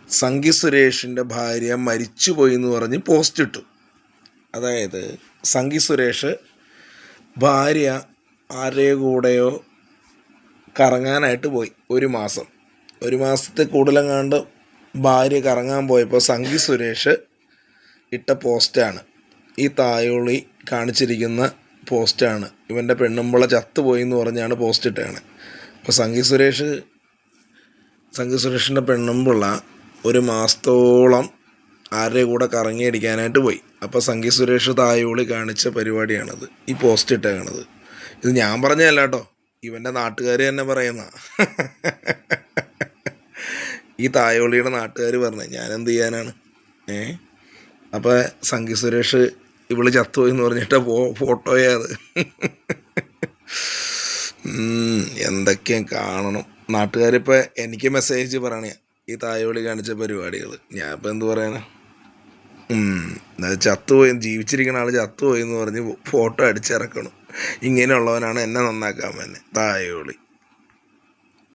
സംഗി സുരേഷിൻ്റെ ഭാര്യ മരിച്ചുപോയി എന്ന് പറഞ്ഞ് പോസ്റ്റ് ഇട്ടു. അതായത് സംഗി സുരേഷ് ഭാര്യ ആരുടെ കൂടെയോ കറങ്ങാനായിട്ട് പോയി ഒരു മാസത്തെ കൂടുതലെങ്ങാണ്ട് ഭാര്യ കറങ്ങാൻ പോയപ്പോൾ സംഗി സുരേഷ് ഇട്ട പോസ്റ്റാണ് ഈ തായോളി കാണിച്ചിരിക്കുന്ന പോസ്റ്റാണ്. ഇവൻ്റെ പെണ്ണുമ്പിള ചത്തുപോയി എന്ന് പറഞ്ഞാണ് പോസ്റ്റ് ഇട്ടതാണ്. അപ്പോൾ സംഗി സുരേഷിൻ്റെ പെണ്ണുമ്പിള്ള ഒരു മാസത്തോളം ആരുടെ കൂടെ കറങ്ങിയടിക്കാനായിട്ട് പോയി. അപ്പോൾ സംഗി സുരേഷ് തായോളി കാണിച്ച പരിപാടിയാണത്, ഈ പോസ്റ്റ് ഇട്ടേക്കണത്. ഇത് ഞാൻ പറഞ്ഞതല്ല കേട്ടോ, ഇവൻ്റെ നാട്ടുകാർ തന്നെ പറയുന്ന ഈ തായോളിയുടെ നാട്ടുകാർ പറഞ്ഞ, ഞാൻ എന്ത് ചെയ്യാനാണ്. അപ്പോൾ സംഗി സുരേഷ് ഇവള് ചത്തുപോയി എന്ന് പറഞ്ഞിട്ട് ഫോട്ടോയാ അത്. എന്തൊക്കെയും കാണണം. നാട്ടുകാരിപ്പോൾ എനിക്ക് മെസ്സേജ് പറയണേ ഈ തായോളി കാണിച്ച പരിപാടികൾ. ഞാൻ ഇപ്പം എന്ത് പറയാനാ. ചത്തുപോയി, ജീവിച്ചിരിക്കുന്ന ആൾ ചത്തുപോയി എന്ന് പറഞ്ഞ് ഫോട്ടോ അടിച്ചിറക്കണം. ഇങ്ങനെയുള്ളവനാണ് എന്നെ നന്നാക്കാൻ തന്നെ തായോളി.